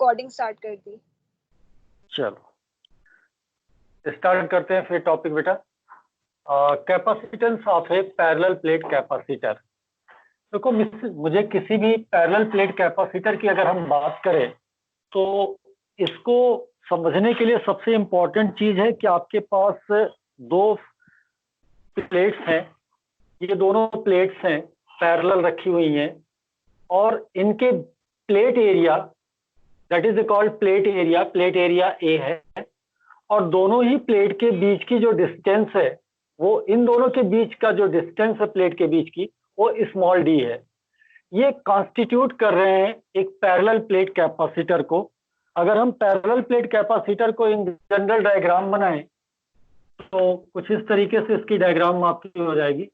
Recording start कर दी। चलो start करते हैं फिर टॉपिक बेटा। Capacitance of A parallel plate capacitor. देखो मुझे किसी भी पैरेलल प्लेट कैपेसिटर की अगर हम बात करें तो इसको समझने के लिए सबसे इंपॉर्टेंट चीज है कि आपके पास दो प्लेट्स हैं, ये दोनों प्लेट्स हैं पैरेलल रखी हुई हैं और इनके plate area that is called plate area A है और दोनों ही प्लेट के बीच की जो डिस्टेंस है वो इन दोनों के बीच का जो डिस्टेंस है प्लेट के बीच की वो स्मॉल डी है। ये कॉन्स्टिट्यूट कर रहे हैं एक पैरेलल प्लेट कैपेसिटर को। अगर हम पैरेलल प्लेट कैपेसिटर को इन जनरल डायग्राम बनाएं तो कुछ इस तरीके से इसकी डायग्राम आपकी हो जाएगी।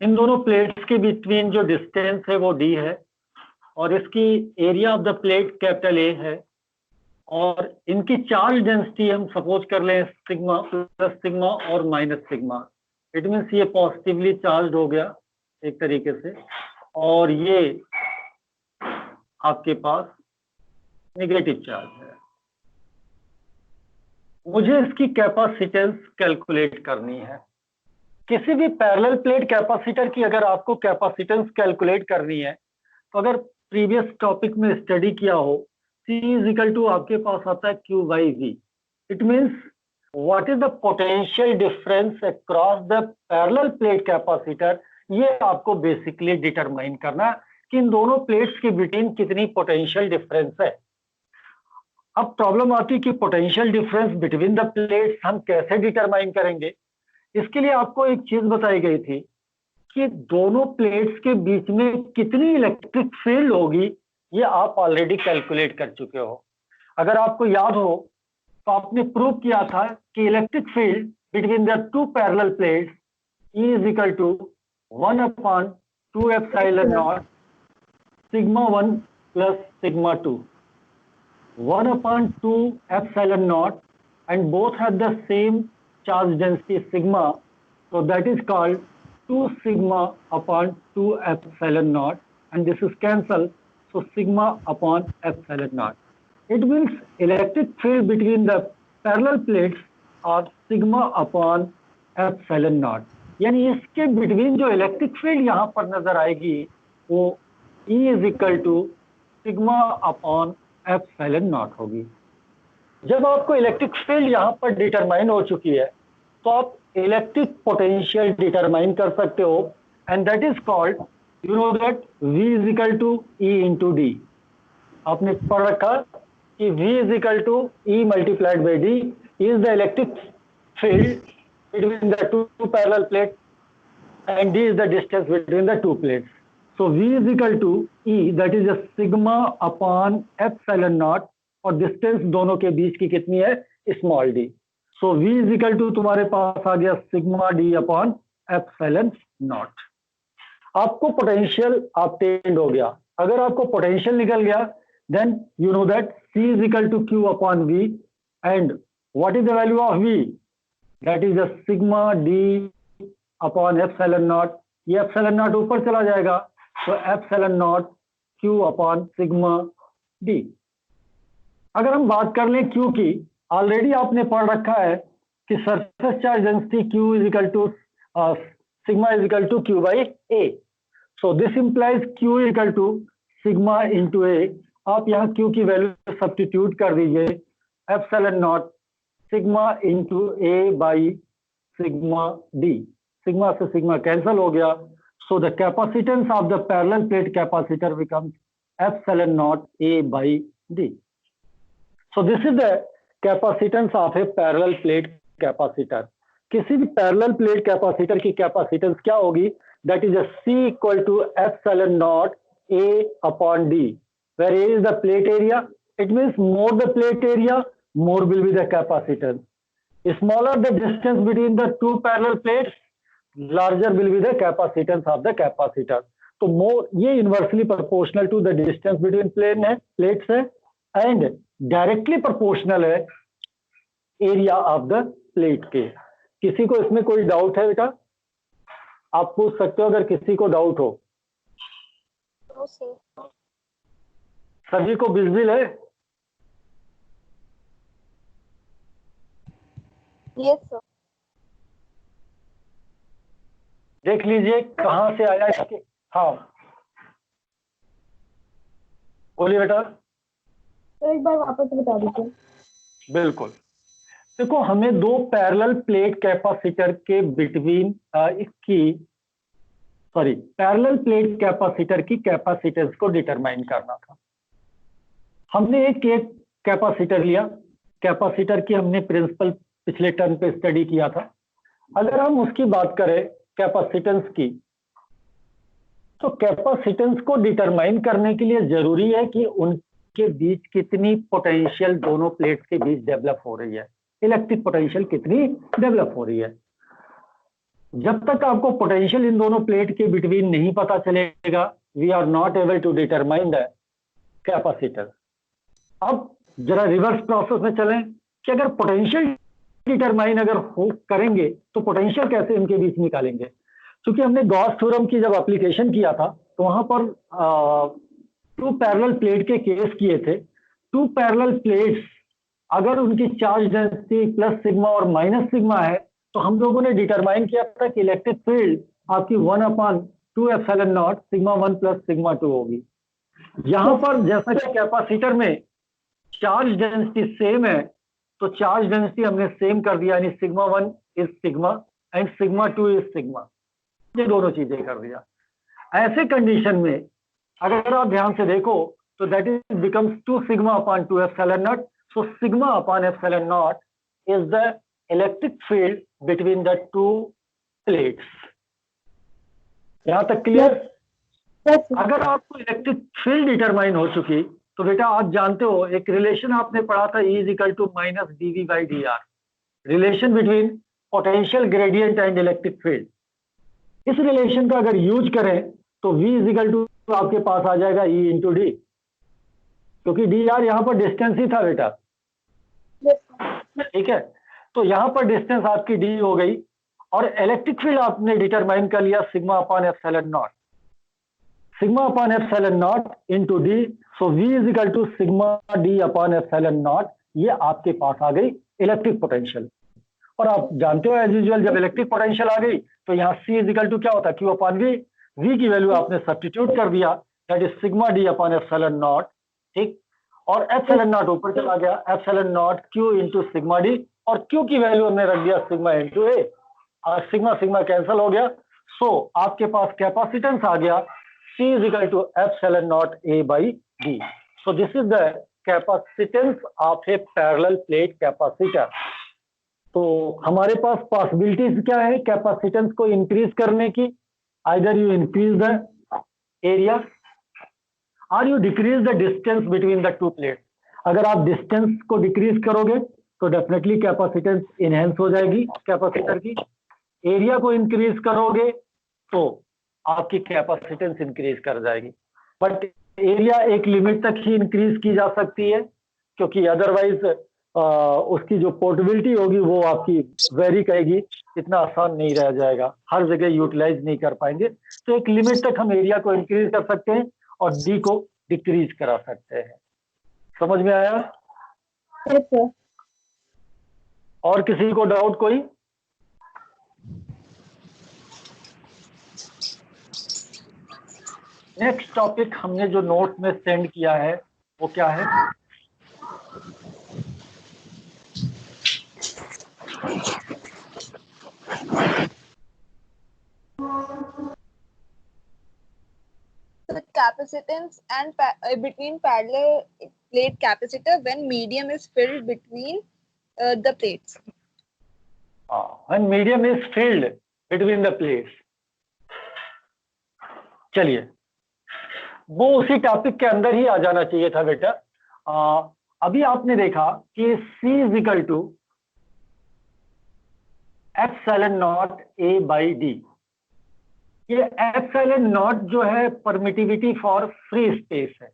इन दोनों प्लेट्स के बिटवीन जो डिस्टेंस है वो डी है और इसकी area of the plate capital A है और इनकी चार्ज डेंसिटी हम सपोज कर लें सिग्मा प्लस सिग्मा और माइनस सिग्मा। इट मीन्स ये पॉजिटिवली चार्ज हो गया एक तरीके से और ये आपके पास नेगेटिव चार्ज है। मुझे इसकी कैपेसिटेंस कैलकुलेट करनी है। किसी भी पैरेलल प्लेट कैपेसिटर की अगर आपको कैपेसिटेंस कैलकुलेट करनी है तो अगर प्रीवियस टॉपिक में स्टडी किया हो C इज इक्वल टू आपके पास आता है Q by V। It means what is the potential difference across the parallel plate capacitor. ये आपको बेसिकली डिटरमाइन करना कि इन दोनों प्लेट्स के बिटवीन कितनी पोटेंशियल डिफरेंस है। अब प्रॉब्लम आती है कि potential difference between the plates हम कैसे डिटरमाइन करेंगे। इसके लिए आपको एक चीज बताई गई थी कि दोनों प्लेट्स के बीच में कितनी इलेक्ट्रिक फील्ड होगी, ये आप ऑलरेडी कैलकुलेट कर चुके हो। अगर आपको याद हो तो आपने प्रूव किया था कि electric field between the two parallel plates E is equal to 1/2 epsilon naught sigma 1 plus sigma 2, 1/2 epsilon naught and both have the same charge density sigma, so that is called 2 sigma upon 2 epsilon naught and this is cancelled, so sigma upon epsilon naught. It means electric field between the parallel plates are sigma upon epsilon naught. यानी इसके between जो electric field यहाँ पर नजर आएगी वो E is equal to sigma upon epsilon naught होगी। जब आपको इलेक्ट्रिक फील्ड यहाँ पर डिटरमाइन हो चुकी है तो आप इलेक्ट्रिक पोटेंशियल डिटरमाइन कर सकते हो and that is called you know that V is equal to E into D. आपने पढ़ रखा कि V is equal to E multiplied by D is the electric field between the two parallel plate and D is the distance between the two plates. So V is equal to E that is a sigma upon epsilon naught और distance दोनों के बीच की कितनी है small D. So V is equal to तुम्हारे पास आ गया sigma D upon epsilon naught. आपको पोटेंशियल ऑब्टेन्ड हो गया। अगर आपको पोटेंशियल निकल गया then you know that C is equal to Q upon V and what is the value of V that is sigma D upon epsilon naught. ये epsilon naught ऊपर चला जाएगा तो epsilon naught Q upon sigma D. अगर हम बात कर लें Q की, ऑलरेडी आपने पढ़ रखा है कि surface charge density Q is equal to sigma is equal to Q by A। So this implies Q is equal to sigma into A। आप यहाँ Q की वैल्यू सब्स्टिट्यूट कर दीजिए epsilon naught sigma into A by sigma D। Sigma से sigma cancel हो गया so the capacitance of the parallel plate capacitor becomes epsilon naught A by D। So this is the capacitance of a parallel plate capacitor. किसी भी parallel plate capacitor की capacitance क्या होगी that is C equal to epsilon naught A upon D where A is the plate area. It means more the plate area more will be the capacitance. Smaller the distance between the two parallel plates larger will be the capacitance of the capacitor. तो more ये inversely proportional to the distance between plane है plates है and directly proportional है area of the plate के। किसी को इसमें कोई डाउट है बेटा? आप पूछ सकते हो अगर किसी को डाउट हो। सभी को विजिबल है? Yes sir. देख लीजिए कहां से आया इसके। हाँ बोलिए बेटा। तो एक बार वापस बता दीजिए। बिल्कुल। देखो हमें दो पैरेलल प्लेट कैपेसिटर के बिटवीन पैरेलल प्लेट कैपेसिटर की कैपेसिटेंस को डिटरमाइन करना था। हमने एक एक कैपेसिटर लिया। कैपेसिटर की हमने प्रिंसिपल पिछले टर्म पे स्टडी किया था। अगर हम उसकी बात करें कैपेसिटेंस की, तो कैपेसिटेंस को डिटरमाइन करने के लिए जरूरी है कि उनके बीच कितनी पोटेंशियल दोनों प्लेट्स के बीच डेवलप हो रही है, इलेक्ट्रिक पोटेंशियल कितनी डेवलप हो रही है। जब तक आपको पोटेंशियल इन दोनों प्लेट के बिटवीन नहीं पता चलेगा, we are not able to determine the capacitor. अब जरा रिवर्स प्रोसेस में चलें कि अगर पोटेंशियल डिटरमाइन अगर हो करेंगे तो पोटेंशियल कैसे इनके बीच निकालेंगे। क्योंकि हमने गॉस थ्योरम की जब एप्लीकेशन किया था तो वहां पर टू पैरेलल प्लेट के केस किए थे। टू पैरेलल प्लेट्स अगर उनकी चार्ज डेंसिटी प्लस सिग्मा और माइनस सिग्मा है तो हम लोगों ने डिटरमाइन किया था कि इलेक्ट्रिक फील्ड आपकी 1/2 epsilon naught sigma 1 plus sigma 2 होगी। यहां पर जैसा कि कैपेसिटर में चार्ज डेंसिटी सेम है तो चार्ज डेंसिटी हमने सेम कर दिया, यानी sigma 1 is sigma and sigma 2 is sigma, ये दोनों चीजें कर दिया। ऐसे कंडीशन में अगर आप ध्यान से देखो तो that is becomes 2 sigma upon 2 epsilon not. So sigma upon epsilon not is the electric field between the two plates. यहां तक क्लियर? अगर आपको इलेक्ट्रिक फील्ड डिटरमाइन हो चुकी तो बेटा आप जानते हो एक रिलेशन आपने पढ़ा था, E is equal to minus dV by dr, relation between potential gradient and electric field. इस रिलेशन का अगर यूज करें तो V इज इक्वल टू आपके पास आ जाएगा E इंटू डी, क्योंकि dr यहां पर डिस्टेंस ही था बेटा। ठीक है, तो यहां पर डिस्टेंस आपकी d हो गई और इलेक्ट्रिक फील्ड आपने डिटरमाइन कर लिया sigma upon epsilon naught, sigma upon epsilon naught into D. So V is equal to sigma D upon epsilon naught, ये आपके पास आ गई इलेक्ट्रिक पोटेंशियल। और आप जानते हो एज यूजुअल जब इलेक्ट्रिक पोटेंशियल आ गई तो यहाँ C इज इक्वल टू क्या होता है, Q अपॉन V। V की वैल्यू आपने सब्स्टिट्यूट कर दिया, that is sigma D upon epsilon not. ठीक, और एप्सिलॉन नॉट ऊपर चला गया, epsilon naught Q into sigma D, और Q की वैल्यू हमने रख दिया सिग्मा इंटू ए, और सिग्मा सिग्मा कैंसिल हो गया। सो आपके पास कैपेसिटेंस आ गया C is equal to epsilon naught A by D. So this is the capacitance of a parallel plate capacitor. तो हमारे पास पॉसिबिलिटीज क्या है कैपेसिटेंस को इंक्रीज करने की? Either you increase the area or you decrease the distance between the two plates. अगर आप distance को डिक्रीज करोगे तो डेफिनेटली कैपेसिटेंस इनहेंस हो जाएगी कैपेसिटर की। एरिया को इंक्रीज करोगे तो आपकी कैपेसिटेंस इंक्रीज कर जाएगी, बट एरिया एक लिमिट तक ही इंक्रीज की जा सकती है, क्योंकि अदरवाइज उसकी जो पोर्टेबिलिटी होगी वो आपकी वेरी करेगी, इतना आसान नहीं रह जाएगा, हर जगह यूटिलाइज नहीं कर पाएंगे। तो एक लिमिट तक हम एरिया को इंक्रीज कर सकते हैं और डी को डिक्रीज करा सकते हैं। समझ में आया? yes, और किसी को डाउट कोई? नेक्स्ट टॉपिक हमने जो नोट में सेंड किया है वो क्या है? the capacitance and between parallel plate capacitor when medium is filled between the plates. When medium is filled between the plates. चलिए, वो उसी टॉपिक के अंदर ही आ जाना चाहिए था बेटा। अभी आपने देखा कि C is equal to epsilon naught A by D. ये एप्सिलॉन नॉट जो है परमिटिविटी फॉर फ्री स्पेस है,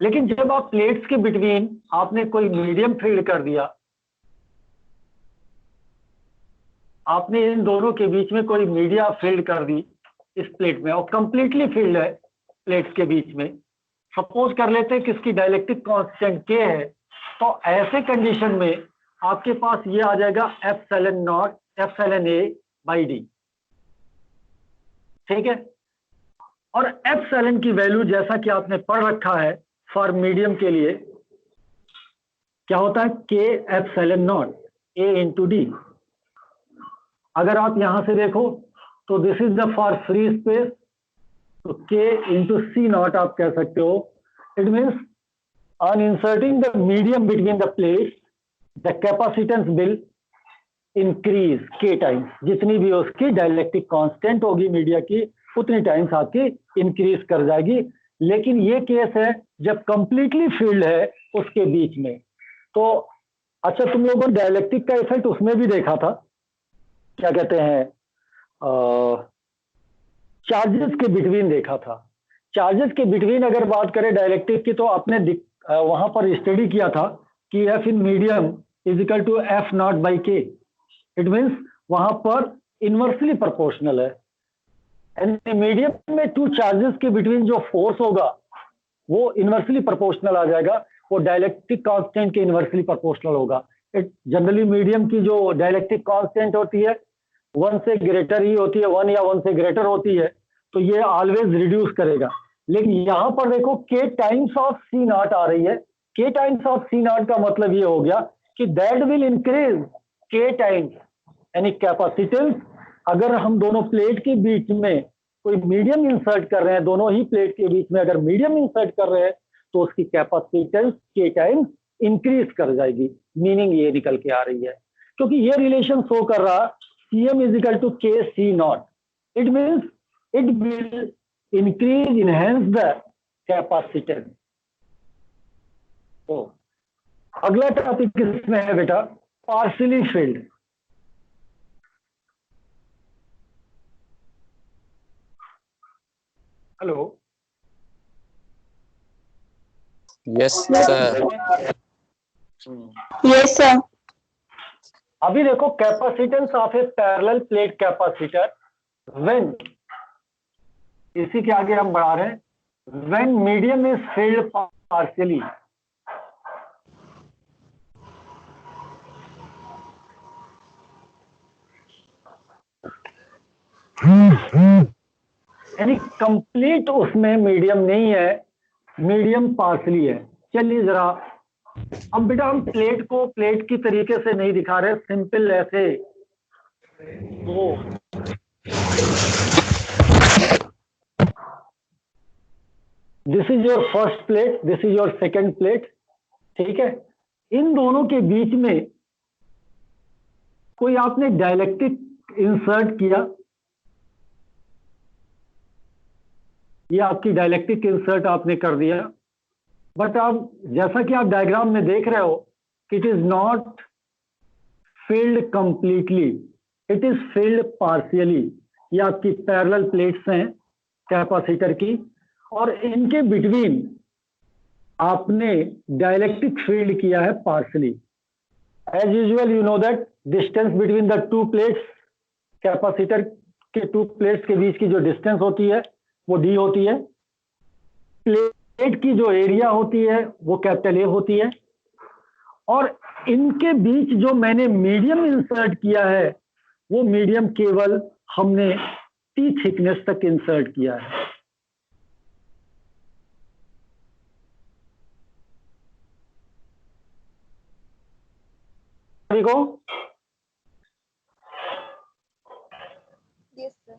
लेकिन जब आप प्लेट्स के बिटवीन आपने कोई मीडियम फील्ड कर दिया, आपने इन दोनों के बीच में कोई मीडिया फील्ड कर दी इस प्लेट में, और कंप्लीटली फील्ड है प्लेट्स के बीच में, सपोज कर लेते हैं कि इसकी डाइलेक्ट्रिक कांस्टेंट के है, तो ऐसे कंडीशन में आपके पास ये आ जाएगा epsilon not epsilon A by D, ठीक है। और एप्सिलॉन की वैल्यू जैसा कि आपने पढ़ रखा है फॉर मीडियम के लिए क्या होता है, के एप्सिलॉन नॉट ए इंटू डी। अगर आप यहां से देखो तो this is the for free space, तो के इंटू सी नॉट आप कह सकते हो। It means on inserting the medium between the plates the capacitance will increase के टाइम्स, जितनी भी उसकी डाइलेक्ट्रिक कांस्टेंट होगी मीडिया की उतनी टाइम्स आपकी इंक्रीज कर जाएगी। लेकिन ये केस है जब कंप्लीटली फील्ड है उसके बीच में। तो अच्छा, तुम लोगों ने डाइलेक्ट्रिक का इफेक्ट उसमें भी देखा था, क्या कहते हैं, चार्जेस के बिटवीन देखा था। चार्जेस के बिटवीन अगर बात करें डाइलेक्ट्रिक की, तो आपने वहां पर स्टडी किया था कि F in medium is equal to F naught by K. It means वहां पर इनवर्सली प्रोपोर्शनल है। मीडियम में टू चार्जेस के बिटवीन जो फोर्स होगा वो इनवर्सली प्रोपोर्शनल आ जाएगा, वो डाइलेक्ट्रिक कांस्टेंट के इनवर्सली प्रोपोर्शनल होगा। जनरली मीडियम की जो डाइलेक्ट्रिक कांस्टेंट होती है 1 से ग्रेटर ही होती है, 1 या 1 से ग्रेटर होती है, तो ये ऑलवेज रिड्यूस करेगा। लेकिन यहां पर देखो के टाइम्स ऑफ सी नॉट आ रही है। के टाइम्स ऑफ सी नॉट का मतलब ये हो गया कि दैट विल इंक्रीज के टाइम्स यानी कैपेसिटेंस। अगर हम दोनों प्लेट के बीच में कोई मीडियम इंसर्ट कर रहे हैं, दोनों ही प्लेट के बीच में अगर मीडियम इंसर्ट कर रहे हैं, तो उसकी कैपेसिटेंस के टाइम्स इंक्रीज कर जाएगी। मीनिंग ये निकल के आ रही है, क्योंकि ये रिलेशन शो कर रहा Cm is equal to Kc naught. It means it will increase, enhance the capacitance. तो अगला टॉपिक किसमें है बेटा, partially field. Hello, yes sir. Yes sir. अभी देखो capacitance of A parallel plate capacitor when, इसी के आगे हम बढ़ा रहे हैं, when medium is field partially. यानी कंप्लीट उसमें मीडियम नहीं है, मीडियम पार्शियली है। चलिए जरा, अब बेटा हम प्लेट को प्लेट की तरीके से नहीं दिखा रहे, सिंपल ऐसे। तो this is your first plate, this is your second plate, ठीक है। इन दोनों के बीच में कोई आपने डाइलेक्ट्रिक इंसर्ट किया, ये आपकी डाइलेक्ट्रिक इंसर्ट आपने कर दिया, बट अब जैसा कि आप डायग्राम में देख रहे हो it is not filled completely, it is filled partially. ये आपकी पैरेलल प्लेट्स हैं कैपेसिटर की, और इनके बिटवीन आपने डाइलेक्ट्रिक फील्ड किया है partially. As usual you know that distance between the two plates, capacitor के टू प्लेट्स के बीच की जो डिस्टेंस होती है वो डी होती है। प्लेट की जो एरिया होती है वो कैपिटल ए होती है, और इनके बीच जो मैंने मीडियम इंसर्ट किया है वो मीडियम केवल हमने टी थिकनेस तक इंसर्ट किया है। देखो Yes, sir.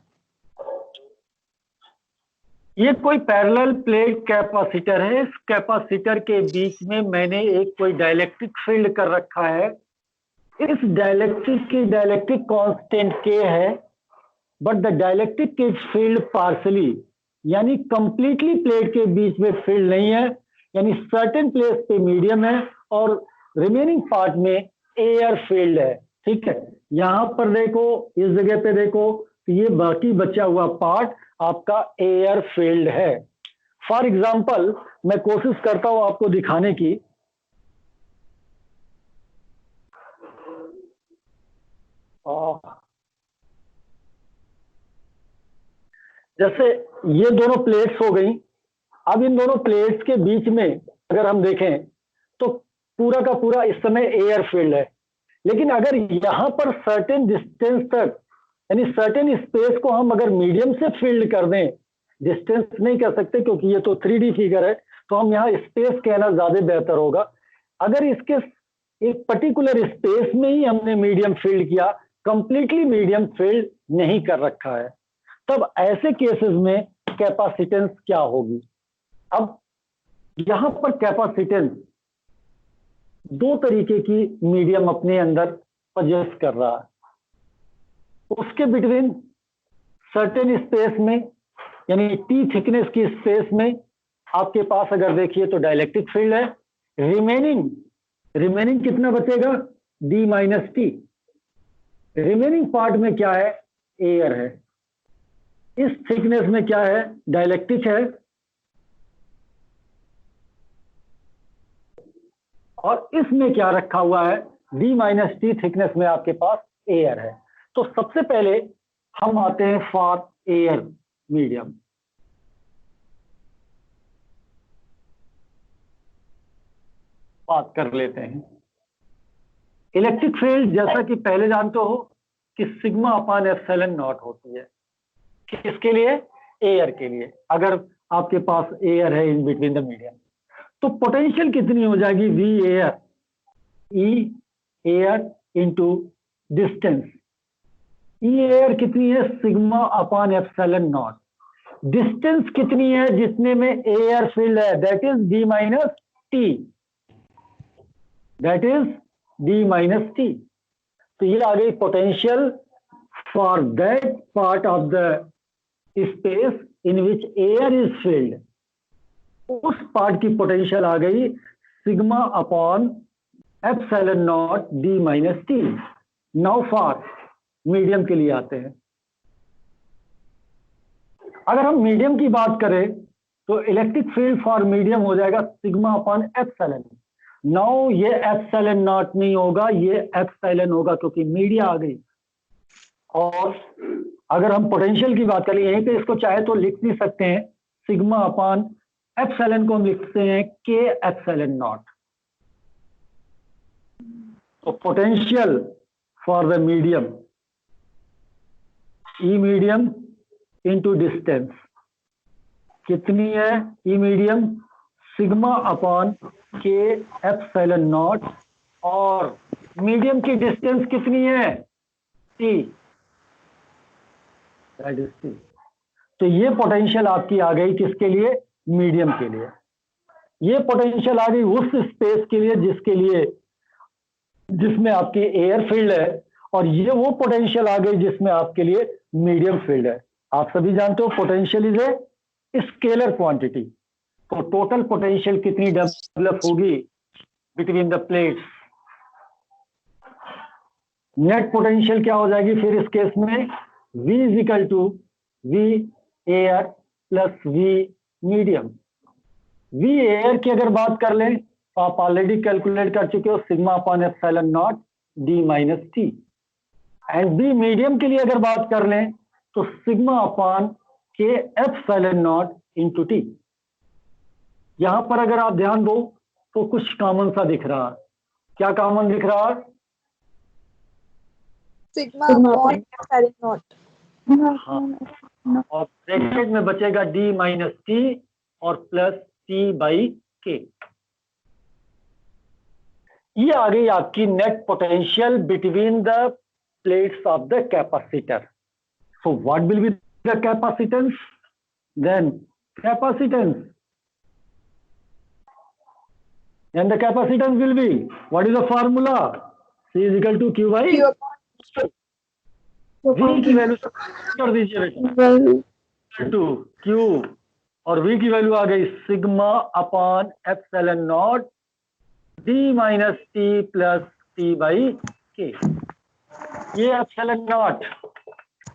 ये कोई पैरेलल प्लेट कैपेसिटर है, इस कैपेसिटर के बीच में मैंने एक कोई डाइलेक्ट्रिक फील्ड कर रखा है। इस डाइलेक्ट्रिक की डाइलेक्ट्रिक कांस्टेंट के है, but the dielectric is field partially, यानी कंप्लीटली प्लेट के बीच में फील्ड नहीं है, यानी सर्टेन प्लेस पे मीडियम है और रिमेनिंग पार्ट में एयर फील्ड है। ठीक है, यहां पर देखो, इस जगह पे देखो, तो ये बाकी बचा हुआ पार्ट आपका एयर फील्ड है। फॉर एग्जाम्पल मैं कोशिश करता हूं आपको दिखाने की। जैसे ये दोनों प्लेट्स हो गई, अब इन दोनों प्लेट्स के बीच में अगर हम देखें तो पूरा का पूरा इस समय एयर फील्ड है, लेकिन अगर यहां पर सर्टेन डिस्टेंस तक यानी सर्टेन स्पेस को हम अगर मीडियम से फील्ड कर दें, डिस्टेंस नहीं कर सकते क्योंकि ये तो 3D फिगर है, तो हम यहाँ स्पेस कहना ज्यादा बेहतर होगा। अगर इसके एक पर्टिकुलर स्पेस में ही हमने मीडियम फील्ड किया, कंप्लीटली मीडियम फील्ड नहीं कर रखा है, तब ऐसे केसेस में कैपेसिटेंस क्या होगी। अब यहां पर कैपेसिटेंस दो तरीके की मीडियम अपने अंदर पजेस कर रहा है, उसके बिटवीन सर्टेन स्पेस में यानी टी थिकनेस की स्पेस में आपके पास अगर देखिए तो डाइलेक्ट्रिक फील्ड है, रिमेनिंग कितना बचेगा, D minus T. Remaining part में क्या है, एयर है, इस थिकनेस में क्या है, डाइलेक्ट्रिक है, और इसमें क्या रखा हुआ है, डी माइनस टी थिकनेस में आपके पास एयर है। तो सबसे पहले हम आते हैं फॉर एयर मीडियम। बात कर लेते हैं इलेक्ट्रिक फील्ड, जैसा कि पहले जानते हो कि सिग्मा अपान एप्सिलॉन नॉट होती है, किसके लिए, एयर के लिए। अगर आपके पास एयर है इन बिटवीन द मीडियम, तो पोटेंशियल कितनी हो जाएगी, V air, E air into distance. E air कितनी है, sigma upon epsilon naught. Distance कितनी है जितने में एयर फील्ड है, that is D minus T, that is D minus T. तो ये आ गई potential for that part of the space in which air is field, उस पार्ट की पोटेंशियल आ गई sigma upon epsilon naught D minus T. Now for medium के लिए आते हैं। अगर हम मीडियम की बात करें तो इलेक्ट्रिक फील्ड फॉर मीडियम हो जाएगा सिग्मा अपॉन एप्सिलॉन। नाउ ये एप्सिलॉन नॉट नहीं होगा, ये एप्सिलॉन होगा क्योंकि मीडिया आ गई। और अगर हम पोटेंशियल की बात करें, यहीं पे इसको चाहे तो लिख भी सकते हैं, सिग्मा अपॉन एप्सिलॉन को हम लिखते हैं के एप्सिलॉन नॉट। तो potential for the medium, E medium into distance कितनी है, E medium sigma upon K epsilon naught, और मीडियम की डिस्टेंस कितनी है, टी, दैट इज टी। तो ये पोटेंशियल आपकी आ गई किसके लिए, मीडियम के लिए। ये पोटेंशियल आ गई उस स्पेस के लिए जिसमें आपकी एयर फील्ड है, और ये वो पोटेंशियल आ गई जिसमें आपके लिए मीडियम फील्ड है। आप सभी जानते हो potential is a scalar quantity. तो टोटल पोटेंशियल कितनी डेवलप होगी between the plates, net potential क्या हो जाएगी फिर इस केस में, V is equal to V air plus V medium. V air की अगर बात कर लें तो आप ऑलरेडी कैलकुलेट कर चुके हो, sigma upon epsilon naught D minus T. And B medium के लिए अगर बात कर लें तो sigma upon K epsilon naught into T. यहां पर अगर आप ध्यान दो तो कुछ कॉमन सा दिख रहा है, क्या कॉमन दिख रहा है, सिग्मा अपॉन एप्सिलॉन नॉट। हाँ, और ब्रैकेट में बचेगा डी माइनस टी और प्लस टी बाई के। ये आ गई आपकी net potential between the plates of the capacitor. So what will be the capacitance, then capacitance, and the capacitance will be, what is the formula, C is equal to Q by Q upon V की value कर दीजिए बेटा, to Q, और V की value आ गई sigma upon epsilon naught D minus T plus T by K. ये epsilon naught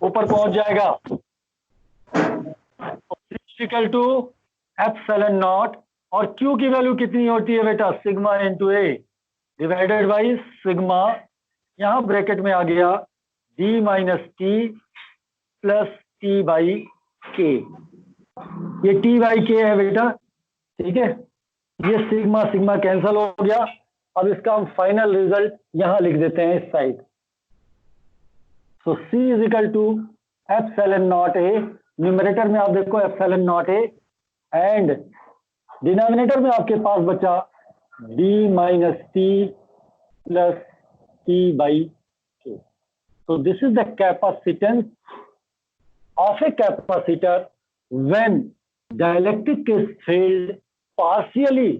ऊपर पहुंच जाएगा, इक्वल टू एप्सिलॉन नॉट, और Q की वैल्यू कितनी होती है बेटा, sigma into A divided by sigma, यहां ब्रैकेट में आ गया D minus T plus T by K, ये टी बाई के है बेटा, ठीक है। ये सिग्मा सिग्मा कैंसल हो गया। अब इसका हम फाइनल रिजल्ट यहां लिख देते हैं इस side. So C is equal to epsilon naught A, numerator में आप देखो epsilon naught A, and denominator में आपके पास बचा d minus T plus T by K. So this is the capacitance of a capacitor when dielectric is filled partially,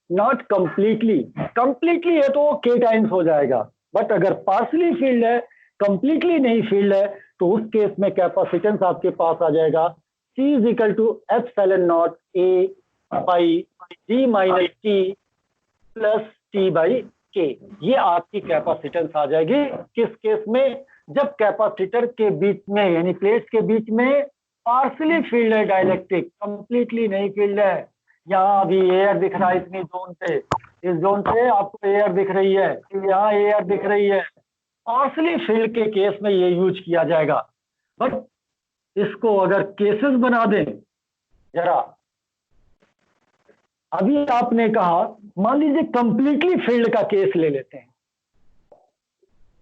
not completely. Completely है तो वो k टाइम्स हो जाएगा, बट अगर partially filled है, completely नहीं filled है, तो उस केस में कैपेसिटेंस आपके पास आ जाएगा C is equal to epsilon naught A by D minus T plus T by K. ये आपकी कैपेसिटेंस आ जाएगी किस केस में? जब कैपेसिटर के बीच में यानी प्लेट्स के बीच में पार्सली फील्ड है डाइलेक्ट्रिक, कंप्लीटली नहीं फील्ड है। यहाँ अभी एयर दिख रहा है इतनी जोन पे, इस जोन पे आपको एयर दिख रही है, यहाँ एयर दिख रही है। पार्सली फील्ड के केस में ये यूज किया जाएगा। बट इसको अगर केसेस बना दें जरा, अभी आपने कहा मान लीजिए कंप्लीटली फील्ड का केस ले लेते हैं।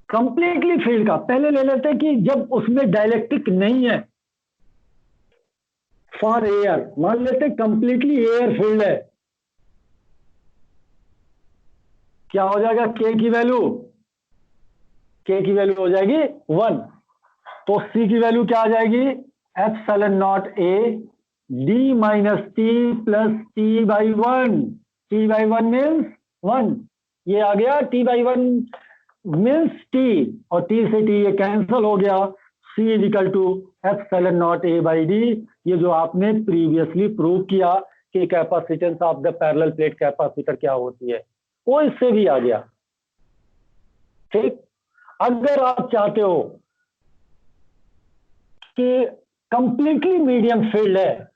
कंप्लीटली फील्ड का पहले ले लेते हैं कि जब उसमें डाइलेक्ट्रिक नहीं है। फॉर एयर मान लेते हैं कंप्लीटली एयर फील्ड है, क्या हो जाएगा? के की वैल्यू हो जाएगी 1। तो सी की वैल्यू क्या आ जाएगी? Epsilon naught A D minus T plus T by 1। T by 1 means 1, ये आ गया। टी बाई 1 मीन्स टी, और टी से टी ये कैंसल हो गया। C is equal to epsilon naught A by D. ये जो आपने प्रीवियसली प्रूव किया कि capacitance of the parallel plate capacitor क्या होती है, वो इससे भी आ गया। ठीक, अगर आप चाहते हो कि कंप्लीटली मीडियम फील्ड है,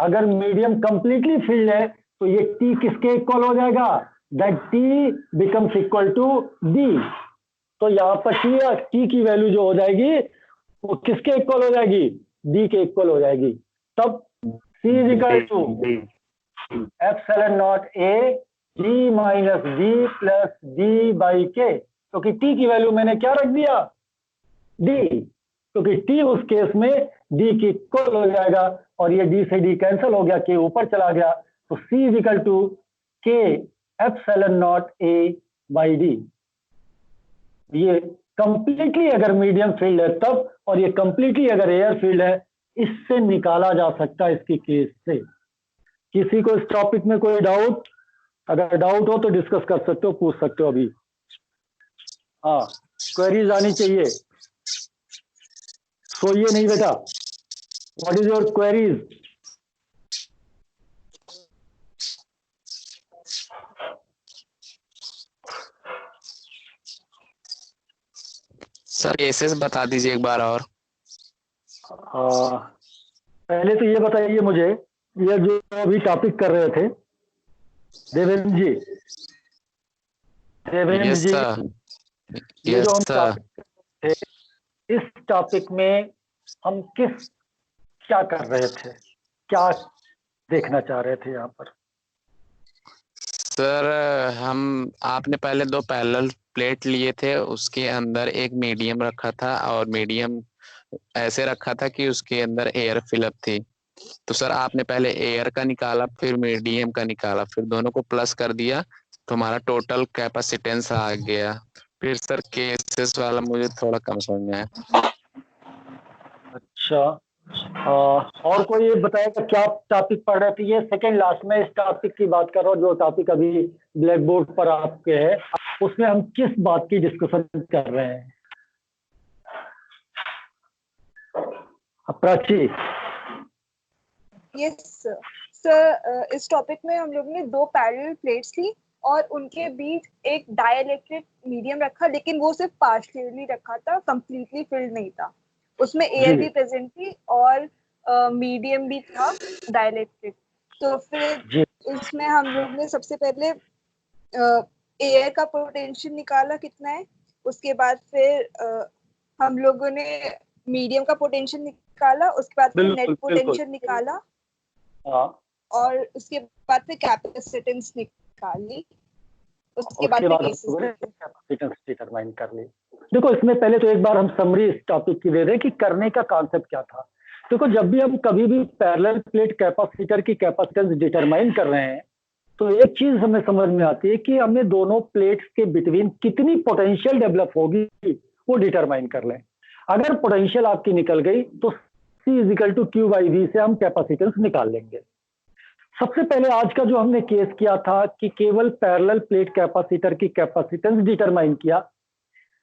अगर मीडियम कंप्लीटली फील्ड है तो ये टी किसके इक्वल हो जाएगा? That T becomes equal to D. तो यहां पर टी की वैल्यू जो हो जाएगी वो किसके इक्वल हो जाएगी? डी के इक्वल हो जाएगी। तब C is equal to epsilon naught A D minus D plus D by K. क्योंकि टी की वैल्यू मैंने क्या रख दिया? डी, क्योंकि टी उस केस में डी की इक्वल हो जाएगा, और ये डी से डी कैंसिल हो गया, के ऊपर चला गया। तो सी इज इक्वल टू के epsilon naught A by D. ये कंप्लीटली अगर मीडियम फील्ड है तब, और ये कंप्लीटली अगर एयर फील्ड है, इससे निकाला जा सकता है इसकी केस से। किसी को इस टॉपिक में कोई डाउट? अगर डाउट हो तो डिस्कस कर सकते हो, पूछ सकते हो अभी। हाँ, क्वेरीज आनी चाहिए, सोइए नहीं बेटा। What is your queries? Sir cases बता दीजिए एक बार और। पहले तो ये बताइए मुझे, ये जो अभी टॉपिक कर रहे थे देवेंद्र जी, यस जी, सर, ये जो हम यस सर। टॉपिक थे, इस टॉपिक में हम क्या कर रहे थे, क्या देखना चाह रहे थे यहाँ पर? सर आपने पहले 2 पैरेलल प्लेट लिए थे, उसके अंदर एक मीडियम रखा था, और मीडियम ऐसे रखा था कि उसके अंदर एयर फिलअप थी। तो सर आपने पहले एयर का निकाला, फिर मीडियम का निकाला, फिर दोनों को प्लस कर दिया, तो हमारा टोटल कैपेसिटेंस आ गया। फिर सर केसेस वाला मुझे थोड़ा कम समझ में आया। अच्छा, और कोई ये बताएगा क्या टॉपिक पढ़ रहे थे? ये सेकंड लास्ट में इस टॉपिक की बात कर रहा हूँ, जो टॉपिक अभी ब्लैक बोर्ड पर आपके है, उसमें हम किस बात की डिस्कशन कर रहे हैं? प्राची। यस सर, इस टॉपिक में हम लोग ने 2 पैरेलल प्लेट्स ली और उनके बीच एक डाइलेक्ट्रिक मीडियम रखा, लेकिन वो सिर्फ पार्शियली रखा था, कंप्लीटली फिल्ड नहीं था। उसमें एयर भी प्रेजेंट थी और मीडियम भी था डाइलेक्ट्रिक। तो फिर उसमें हम लोग ने सबसे पहले एयर का पोटेंशियल निकाला कितना है, उसके बाद फिर हम लोगों ने मीडियम का पोटेंशियल निकाला, उसके बाद फिर नेट बिल्कुल पोटेंशियल बिल्कुल। निकाला, हाँ, और उसके बाद फिर कैपेसिटेंस निकाली, उसके बाद उसके फिर बाद हम केसेस लोगों ने देखे। कैपेसिटेंस डिटरमाइन कर ली। देखो इसमें पहले तो एक बार हम समरी इस टॉपिक की दे रहे हैं कि करने का कॉन्सेप्ट क्या था। देखो जब भी हम कभी भी पैरेलल प्लेट कैपेसिटर की कैपेसिटेंस डिटरमाइन कर रहे हैं तो एक चीज हमें समझ में आती है कि हमें दोनों प्लेट्स के बिटवीन कितनी पोटेंशियल डेवलप होगी वो डिटरमाइन कर लें। अगर पोटेंशियल आपकी निकल गई तो C is equal to Q by V से हम कैपेसिटेंस निकाल लेंगे। सबसे पहले आज का जो हमने केस किया था कि केवल पैरेलल प्लेट कैपेसिटर की कैपेसिटेंस डिटरमाइन किया,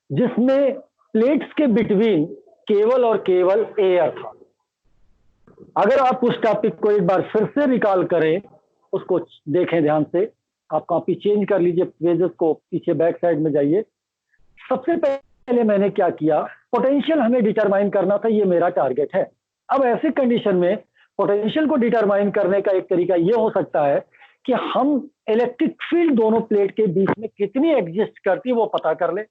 जिसमें प्लेट्स के बिटवीन केवल और केवल एयर था। अगर आप उस टॉपिक को एक बार फिर से रिकॉल करें, उसको देखें ध्यान से, आप कॉपी चेंज कर लीजिए, पेजेस को पीछे बैक साइड में जाइए। सबसे पहले मैंने क्या किया, पोटेंशियल हमें डिटरमाइन करना था, ये मेरा टारगेट है। अब ऐसे कंडीशन में पोटेंशियल को डिटरमाइन करने का एक तरीका ये हो सकता है कि हम इलेक्ट्रिक फील्ड दोनों प्लेट के बीच में कितनी एग्जिस्ट करती है वो पता कर ले।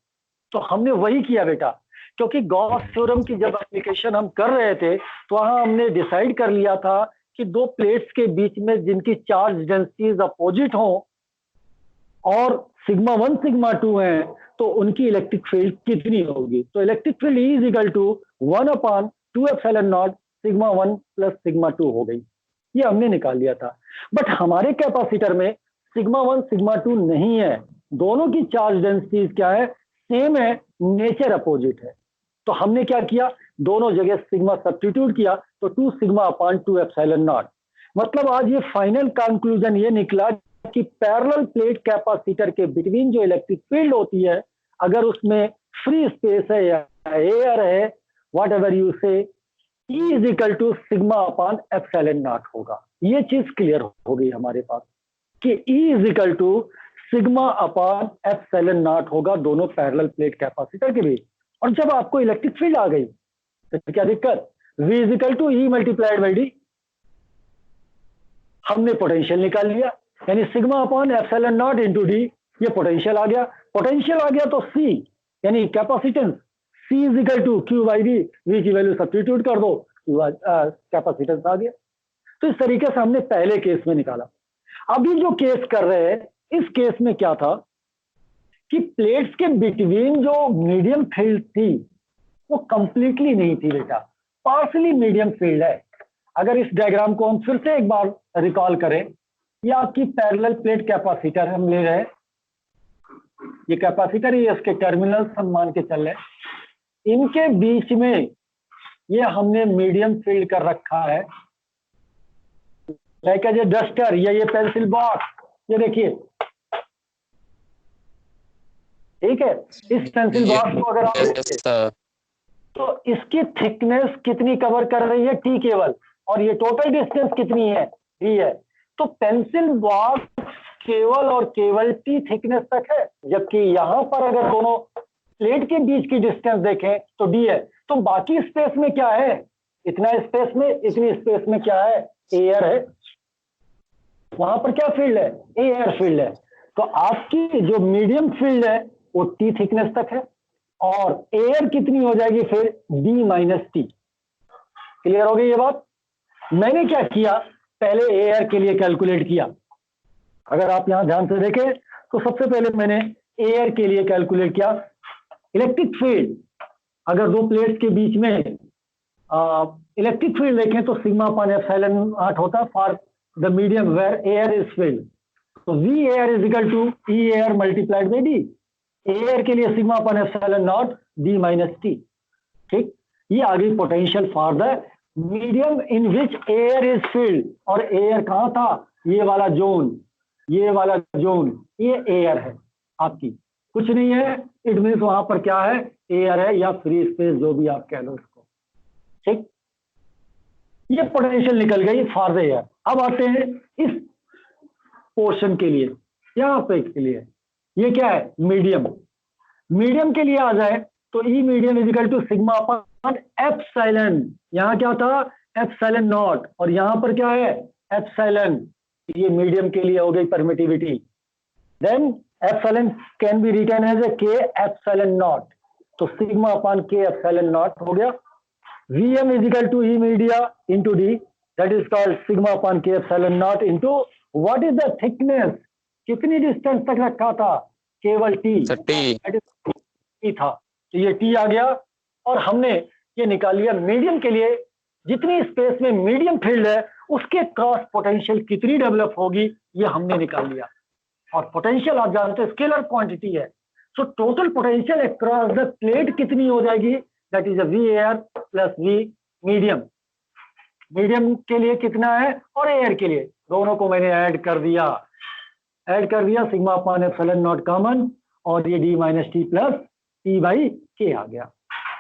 तो हमने वही किया बेटा, क्योंकि गॉस थ्योरम की जब एप्लीकेशन हम कर रहे थे तो वहां हमने डिसाइड कर लिया था कि दो प्लेट्स के बीच में जिनकी चार्ज डेंसिटीज अपोजिट हो और सिग्मा 1 सिग्मा 2 है तो उनकी इलेक्ट्रिक फील्ड कितनी होगी। तो electric field is equal to 1/2 epsilon naught sigma 1 plus sigma 2 हो गई। ये हमने निकाल लिया था। बट हमारे कैपेसिटर में सिग्मा 1 सिग्मा 2 नहीं है, दोनों की चार्ज डेंसिटीज क्या है, सेम है, नेचर अपोजिट है। तो हमने क्या किया, दोनों जगह सिग्मा सब्स्टिट्यूट किया तो 2 सिग्मा अपॉन 2 एप्सिलॉन नॉट। मतलब आज ये फाइनल कंक्लूजन ये निकला कि पैरेलल प्लेट कैपेसिटर के बिटवीन जो इलेक्ट्रिक फील्ड होती है, अगर उसमें फ्री स्पेस है या एयर है, whatever you say, E is equal to sigma upon epsilon naught होगा। ये चीज क्लियर हो गई हमारे पास कि E is equal to sigma upon epsilon naught होगा दोनों पैरेलल प्लेट कैपेसिटर के बीच। और जब आपको इलेक्ट्रिक फील्ड आ गई तो क्या दिक्कत, V is equal to E multiplied by D. हमने पोटेंशियल निकाल लिया, यानी sigma upon epsilon naught into D, ये पोटेंशियल आ गया। पोटेंशियल आ गया तो C यानी capacitance, C is equal to Q by V, V की वैल्यू सब्स्टिट्यूट कर दो, कैपेसिटेंस आ गया। तो इस तरीके से हमने पहले केस में निकाला। अभी जो केस कर रहे हैं, इस केस में क्या था कि प्लेट्स के बिटवीन जो मीडियम फील्ड थी वो कंप्लीटली नहीं थी बेटा, पार्शली मीडियम फील्ड है। अगर इस डायग्राम को हम फिर से एक बार रिकॉल करें, ये आपकी पैरेलल प्लेट कैपेसिटर हम ले रहे हैं, ये कैपेसिटर ही इसके टर्मिनल्स हम मान के चल रहे हैं, इनके बीच में ये हमने मीडियम फील्ड कर रखा है, लाइक एज ए डस्टर या ये पेंसिल बॉक्स, ये देखिए, ठीक है। इस पेंसिल बॉक्स को अगर आप देखें तो इसकी थिकनेस कितनी कवर कर रही है, टी केवल, और ये टोटल डिस्टेंस कितनी है, डी है। तो पेंसिल बॉक्स केवल और केवल टी थिकनेस तक है, जबकि यहां पर अगर दोनों प्लेट के बीच की डिस्टेंस देखें तो डी है। तो बाकी स्पेस में क्या है, इतना स्पेस में, इतनी स्पेस में क्या है, एयर है। वहां पर क्या फील्ड है, एयर फील्ड है। तो आपकी जो मीडियम फील्ड है वो टी थिकनेस तक है, और एयर कितनी हो जाएगी फिर, डी माइनस टी। क्लियर हो गई ये बात। मैंने क्या किया, पहले एयर के लिए कैलकुलेट किया। अगर आप यहां ध्यान से देखें तो सबसे पहले मैंने एयर के लिए कैलकुलेट किया। इलेक्ट्रिक फील्ड, अगर दो प्लेट्स के बीच में इलेक्ट्रिक फील्ड देखें तो सिग्मा अपॉन एप्सिलॉन नॉट होता for the medium where air is field. तो V air is equal to E air multiplied by D. Air के लिए sigma upon epsilon naught D minus T. ठीक, ये आ गई potential for the medium in which air is field. और air कहां था, ये वाला जोन, ये वाला जोन, ये एयर है आपकी, कुछ नहीं है। इट मीन्स वहां पर क्या है, एयर है या फ्री स्पेस, जो भी आप कह लो इसको। ठीक, ये पोटेंशियल निकल गई फॉर द एयर। अब आते हैं इस पोर्शन के लिए, यहां पे के लिए, ये क्या है, मीडियम। मीडियम के लिए आ जाए तो E medium is equal to sigma upon epsilon. यहां क्या था, एप्सिलॉन नॉट, और यहां पर क्या है, एप्सिलॉन। ये मीडियम के लिए हो गई permittivity. Then epsilon can be written as a K epsilon naught. तो sigma upon K epsilon naught हो गया। Vm is equal to E media into D, that is called sigma upon K epsilon naught into what is the thickness, कितनी distance तक रखा था, केवल T, that is T था, तो ये T आ गया। और हमने ये निकाल लिया मीडियम के लिए जितनी स्पेस में मीडियम फील्ड है उसके क्रॉस पोटेंशियल कितनी डेवलप होगी ये हमने निकाल लिया। और पोटेंशियल आप जानते हैं स्केलर क्वांटिटी है, so total potential across the plate कितनी हो जाएगी, that is V air plus V medium. Medium के लिए कितना है और एयर के लिए, दोनों को मैंने ऐड कर दिया sigma upon epsilon naught common, और ये D minus T plus T by K आ गया।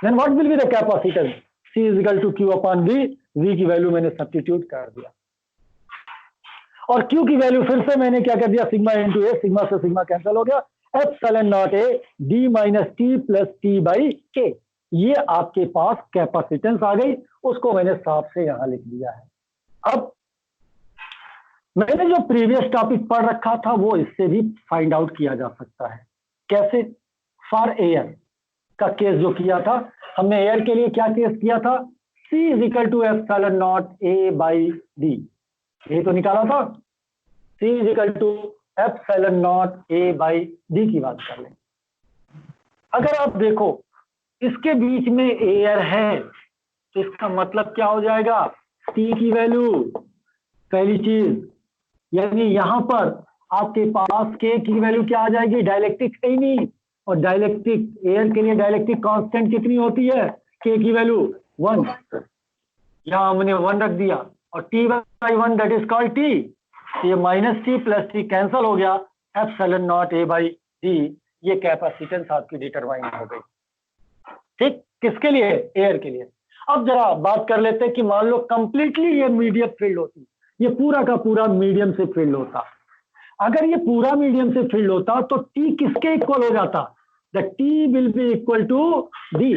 Then what will be the capacitance, C is equal to Q upon V, V की वैल्यू मैंने सब्स्टिट्यूट कर दिया, और Q की वैल्यू फिर से मैंने क्या कर दिया, सिग्मा इंटू ए, सिग्मा से सिग्मा कैंसिल हो गया, epsilon naught A D minus T plus T by K, ये आपके पास कैपेसिटेंस आ गई, उसको मैंने साफ से यहां लिख दिया है। अब मैंने जो प्रीवियस टॉपिक पढ़ रखा था वो इससे भी फाइंड आउट किया जा सकता है। कैसे? फॉर एयर का केस जो किया था हमने, एयर के लिए क्या केस किया था, C is equal to epsilon naught A by D, ये तो निकाला था, C is equal to epsilon naught A by D की बात कर लें। अगर आप देखो इसके बीच में एयर है तो इसका मतलब क्या हो जाएगा, T की वैल्यू, पहली चीज, यानी यहां पर आपके पास K की वैल्यू क्या आ जाएगी, डाइलेक्ट्रिक है ही नहीं, और डाइलेक्ट्रिक एयर के लिए डाइलेक्ट्रिक कांस्टेंट कितनी होती है, K की वैल्यू 1, यहां हमने 1 रख दिया, और T by 1 that is called T, ये minus T plus T cancel हो गया, epsilon naught A by D, ये कैपेसिटेंस आपकी डिटरमाइन हो गई। ठीक, किसके लिए, एयर के लिए। अब जरा बात कर लेते हैं कि मान लो कंप्लीटली ये मीडियम फील्ड होती, ये पूरा का पूरा मीडियम से फील्ड होता, अगर ये पूरा मीडियम से फील्ड होता तो T किसके इक्वल हो जाता, the T will be equal to D,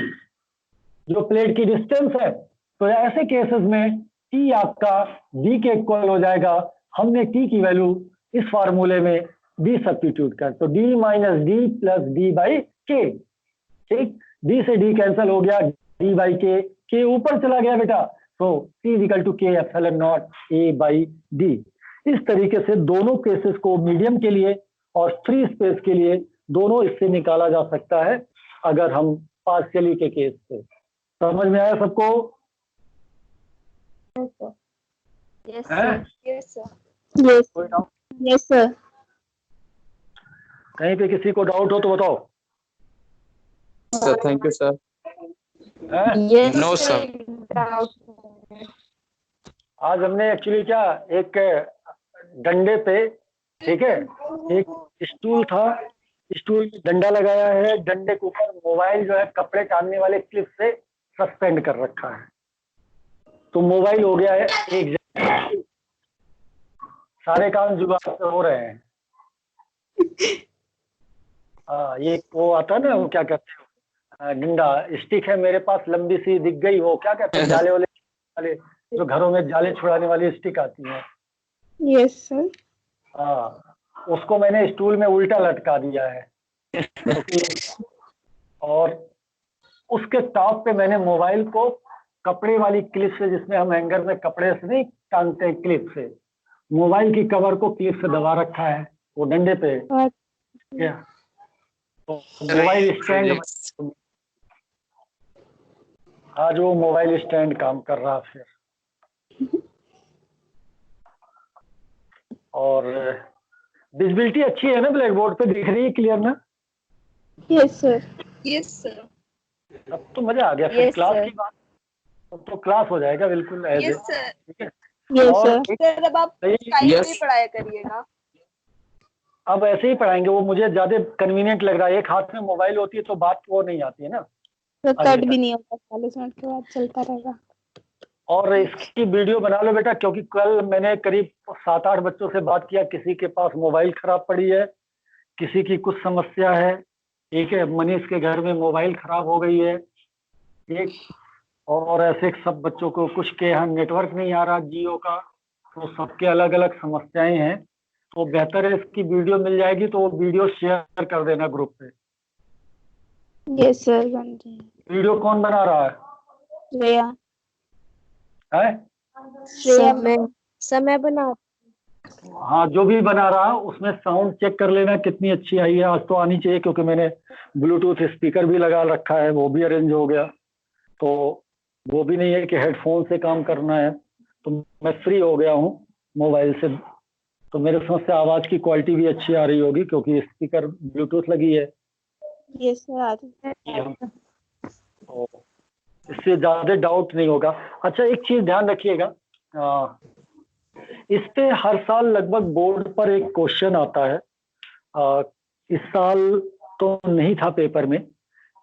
जो प्लेट की डिस्टेंस है, तो ऐसे केसेस में T आपका D के इक्वल हो जाएगा। हमने T की वैल्यू इस फार्मूले में D सब्स्टिट्यूट कर, तो D minus D plus D by के, ठीक, D से D कैंसिल हो गया, D बाई के ऊपर चला गया बेटा, तो C इज इक्वल टू के epsilon naught A by D. इस तरीके से दोनों केसेस को, मीडियम के लिए और फ्री स्पेस के लिए, दोनों इससे निकाला जा सकता है अगर हम पार्शियली के केस से। समझ में आया सबको? यस सर, यस सर, कोई डाउट? Yes sir. कहीं पे किसी को डाउट हो तो बताओ। Sir thank you sir. Yes no sir. आज हमने एक्चुअली क्या, एक डंडे पे, ठीक है, एक स्टूल था, स्टूल में डंडा लगाया है, डंडे के ऊपर मोबाइल जो है कपड़े टांगने वाले क्लिप से सस्पेंड कर रखा है, तो मोबाइल हो गया है एक जगह, सारे काम जुगाड़ से हो रहे हैं। ये वो आता है ना, वो क्या कहते हैं, डंडा स्टिक है मेरे पास, लंबी सी दिख गई, वो क्या कहते हैं, जाले वाले, जो घरों में जाले छुड़ाने वाली स्टिक आती है। Yes sir. हाँ, उसको मैंने स्टूल में उल्टा लटका दिया है और उसके टॉप पे मैंने मोबाइल को कपड़े वाली क्लिप से, जिसमें हम हैंगर में कपड़े से नहीं टांगते हैं, क्लिप से, मोबाइल की कवर को क्लिप से दबा रखा है वो डंडे पे। क्या तो मोबाइल स्टैंड, आज वो मोबाइल स्टैंड काम कर रहा फिर। और विजिबिलिटी अच्छी है ना, ब्लैक बोर्ड पे दिख रही है क्लियर ना? Yes sir. यस सर, अब तो मजा आ गया फिर। Yes, class sir. की बात, अब तो क्लास हो जाएगा बिल्कुल एज यस सर, ठीक है। यस और सर। सर अब आप सही, स्काइप Yes. में पढ़ाया करिएगा। अब ऐसे ही पढ़ाएंगे, वो मुझे ज्यादा कन्वीनियंट लग रहा है, एक हाथ में मोबाइल होती है तो बात वो नहीं आती है ना, तो आगे कट तक। भी नहीं होगा, 40 मिनट के बाद चलता रहेगा। और इसकी वीडियो बना लो बेटा, क्योंकि कल मैंने करीब 7-8 बच्चों से बात किया, किसी के पास मोबाइल खराब पड़ी है, किसी की कुछ समस्या है, ठीक है, मनीष के घर में मोबाइल खराब हो गई है, ठीक, और ऐसे सब बच्चों को, कुछ के यहाँ नेटवर्क नहीं आ रहा जियो का, तो सबके अलग अलग समस्याएं हैं। तो बेहतर है इसकी वीडियो मिल जाएगी तो वो वीडियो शेयर कर देना ग्रुप पे। Yes sir. बन रही है। वीडियो कौन बना रहा है? श्रेया। है? समय समय बना। हाँ, जो भी बना रहा उसमें साउंड चेक कर लेना कितनी अच्छी आई है। आज तो आनी चाहिए क्योंकि मैंने ब्लूटूथ स्पीकर भी लगा रखा है, वो भी अरेंज हो गया। तो वो भी नहीं है कि हेडफोन से काम करना है, तो मैं फ्री हो गया हूँ मोबाइल से। तो मेरे समझ से आवाज की क्वालिटी भी अच्छी आ रही होगी क्योंकि स्पीकर ब्लूटूथ लगी है। यस सर, आ रही है। तो इससे ज्यादा डाउट नहीं होगा। अच्छा, एक चीज ध्यान रखिएगा, इस पे हर साल लगभग बोर्ड पर एक क्वेश्चन आता है। इस साल तो नहीं था पेपर में,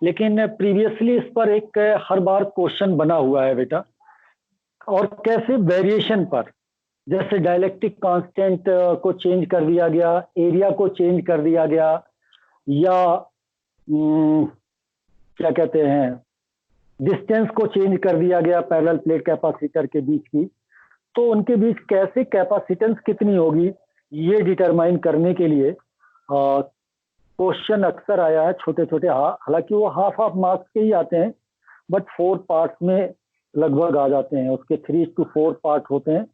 लेकिन प्रीवियसली इस पर एक हर बार क्वेश्चन बना हुआ है बेटा। और कैसे वेरिएशन पर, जैसे डायलेक्ट्रिक कांस्टेंट को चेंज कर दिया गया, एरिया को चेंज कर दिया गया, या क्या कहते हैं, डिस्टेंस को चेंज कर दिया गया पैरेलल प्लेट कैपेसिटर के बीच की, तो उनके बीच कैसे कैपेसिटेंस कितनी होगी ये डिटरमाइन करने के लिए क्वेश्चन अक्सर आया है छोटे छोटे। हालांकि वो हाफ मार्क्स के ही आते हैं, बट 4 पार्ट्स में लगभग आ जाते हैं। उसके 3 to 4 पार्ट होते हैं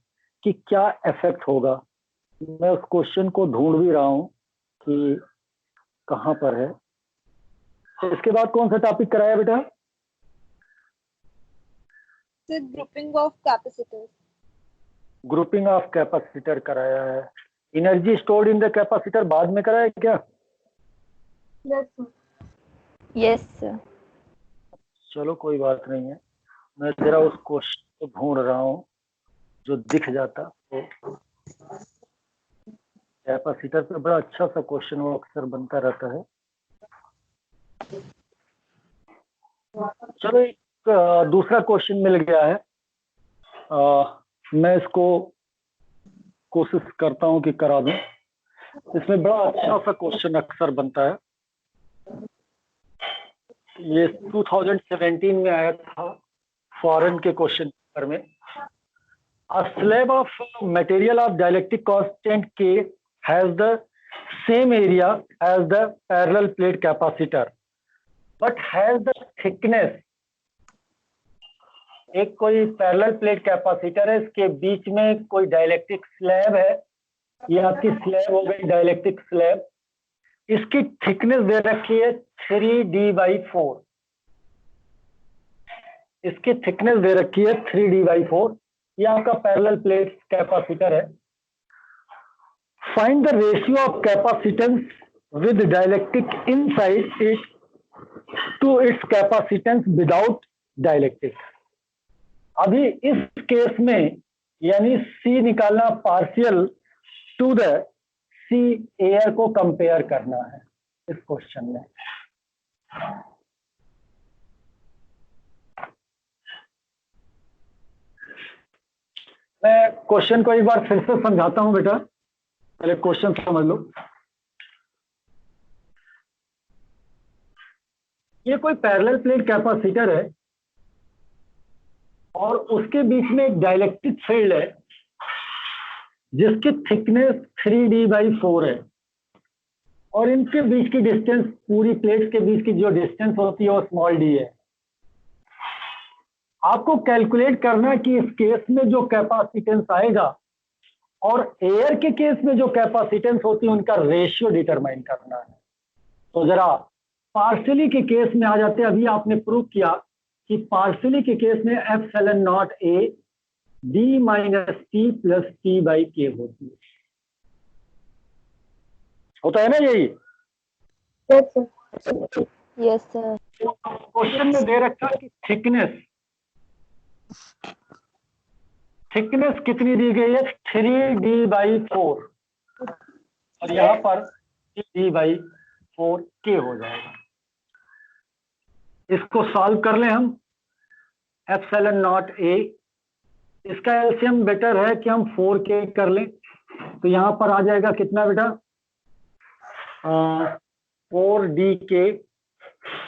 कि क्या इफेक्ट होगा। मैं उस क्वेश्चन को ढूंढ भी रहा हूँ कि कहाँ पर है। इसके बाद कौन सा टॉपिक कराया बेटा? Grouping of capacitor. Grouping of capacitor कराया है। Energy stored in the capacitor बाद में कराया क्या? Yes sir. चलो कोई बात नहीं है, मैं जरा उस क्वेश्चन को ढूंढ रहा हूँ जो दिख जाता। तो कैपेसिटर पे बड़ा अच्छा सा क्वेश्चन वो अक्सर बनता रहता है। चलो एक दूसरा क्वेश्चन मिल गया है, मैं इसको कोशिश करता हूँ कि करा दूं। इसमें बड़ा अच्छा सा क्वेश्चन अक्सर बनता है। ये 2017 में आया था फॉरेन के क्वेश्चन पेपर में। A slab of material of dielectric constant K has the same area as the parallel plate capacitor, but has the thickness, एक कोई पैरेलल प्लेट कैपेसिटर है, इसके बीच में कोई डाइलेक्ट्रिक स्लैब है, ये आपकी स्लैब हो गई डाइलेक्ट्रिक स्लैब। इसकी थिकनेस दे रखी है 3D/4। इसकी थिकनेस दे रखी है 3D/4। ये आपका पैरेलल प्लेट कैपेसिटर है। Find the ratio of capacitance with dielectric inside it to its capacitance without dielectric. अभी इस केस में यानी सी निकालना, partial to the C air को कंपेयर करना है इस क्वेश्चन में। मैं क्वेश्चन को एक बार फिर से समझाता हूं बेटा, पहले क्वेश्चन समझ लो। ये कोई पैरेलल प्लेट कैपेसिटर है और उसके बीच में एक डाइलेक्ट्रिक फील्ड है जिसकी थिकनेस 3D/4 है, और इनके बीच की डिस्टेंस, पूरी प्लेट्स के बीच की जो डिस्टेंस होती है वो स्मॉल डी है। आपको कैलकुलेट करना है कि इस केस में जो कैपेसिटेंस आएगा और एयर के केस में जो कैपेसिटेंस होती है उनका रेशियो डिटरमाइन करना है। तो जरा पार्शियली के केस में आ जाते हैं। अभी आपने प्रूव किया कि पार्शियली के केस में ε0A d - t + t/k होती है। होता है ना यही? Yes sir. क्वेश्चन में दे रखा है कि थिकनेस कितनी दी गई है? 3D/4, और यहां पर 3D/4K हो जाएगा। इसको सॉल्व कर लें हम। ε0A, इसका एलसीएम बेटर है कि हम 4K कर लें, तो यहां पर आ जाएगा कितना बेटा? 4DK,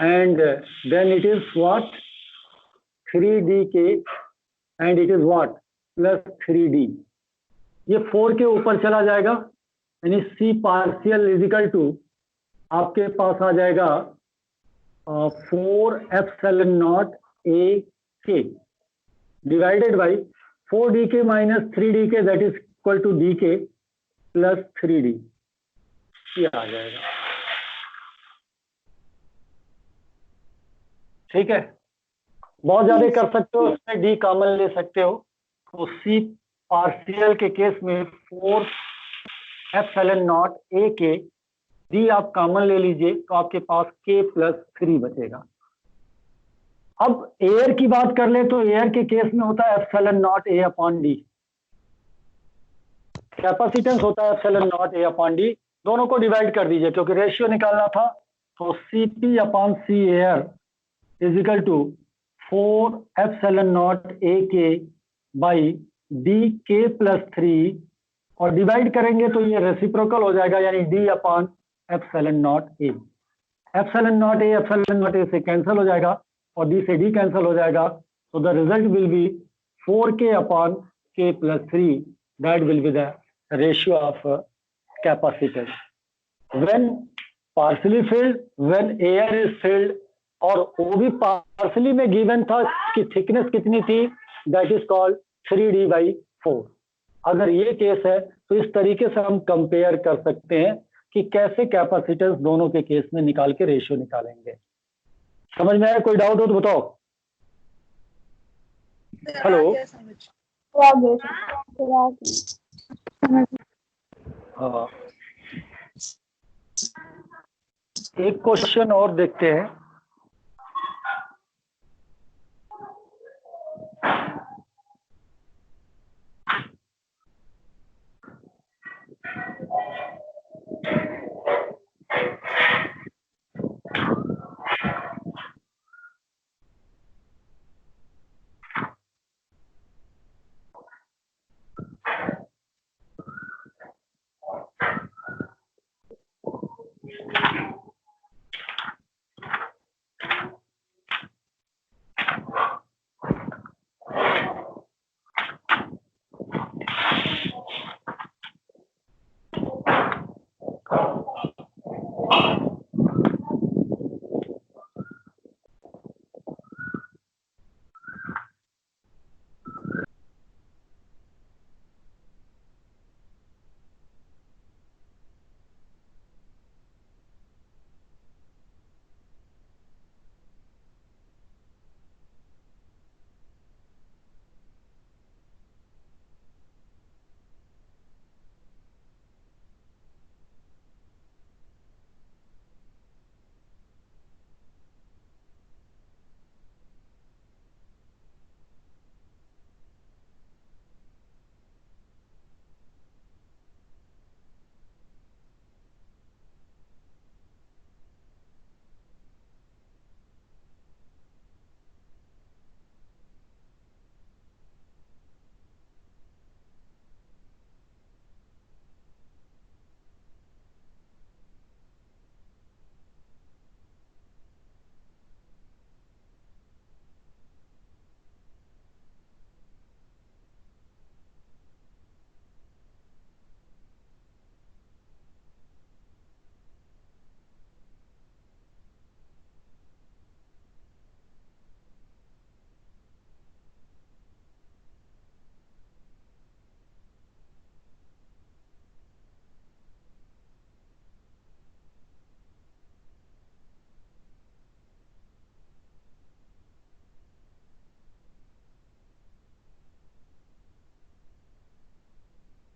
and then it is what? 3DK, and it is what? +3D। ये 4 के ऊपर चला जाएगा, यानी C पार्शियल इजिकल टू आपके पास आ जाएगा 4 ε0AK divided by 4dk minus 3dk that is equal to dk plus 3d, ये आ जाएगा। ठीक है, बहुत ज्यादा कर सकते हो, इसमें डी कॉमन ले सकते हो। तो सी पार्शियल के केस में 4 एप्सिलॉन नॉट ए के, डी आप कॉमन ले लीजिए तो आपके पास k प्लस 3 बचेगा। अब एयर की बात कर ले तो एयर के केस में होता है एप्सिलॉन नॉट ए अपॉन डी, कैपेसिटेंस होता है एप्सिलॉन नॉट ए अपॉन डी। दोनों को डिवाइड कर दीजिए क्योंकि रेशियो निकालना था। तो Cp upon C air is equal to 4 epsilon naught A K by D के प्लस 3, और डिवाइड करेंगे तो ये रेसिप्रोकल हो जाएगा, यानी डी अपॉन एप्सिलॉन नॉट ए। एप्सिलॉन नॉट ए से कैंसिल हो जाएगा और डी से डी कैंसिल हो जाएगा। तो the result will be 4k upon k plus 3, that will be the ratio of capacitance when partially field, when air is filled, और वो भी पार्शली में गिवन था कि थिकनेस कितनी थी, दैट इज कॉल्ड 3d/4। अगर ये केस है तो इस तरीके से हम कंपेयर कर सकते हैं कि कैसे कैपेसिटेंस दोनों के केस में निकाल के रेशियो निकालेंगे। समझ में आया? कोई डाउट हो तो बताओ। हेलो, हाँ, एक क्वेश्चन और देखते हैं।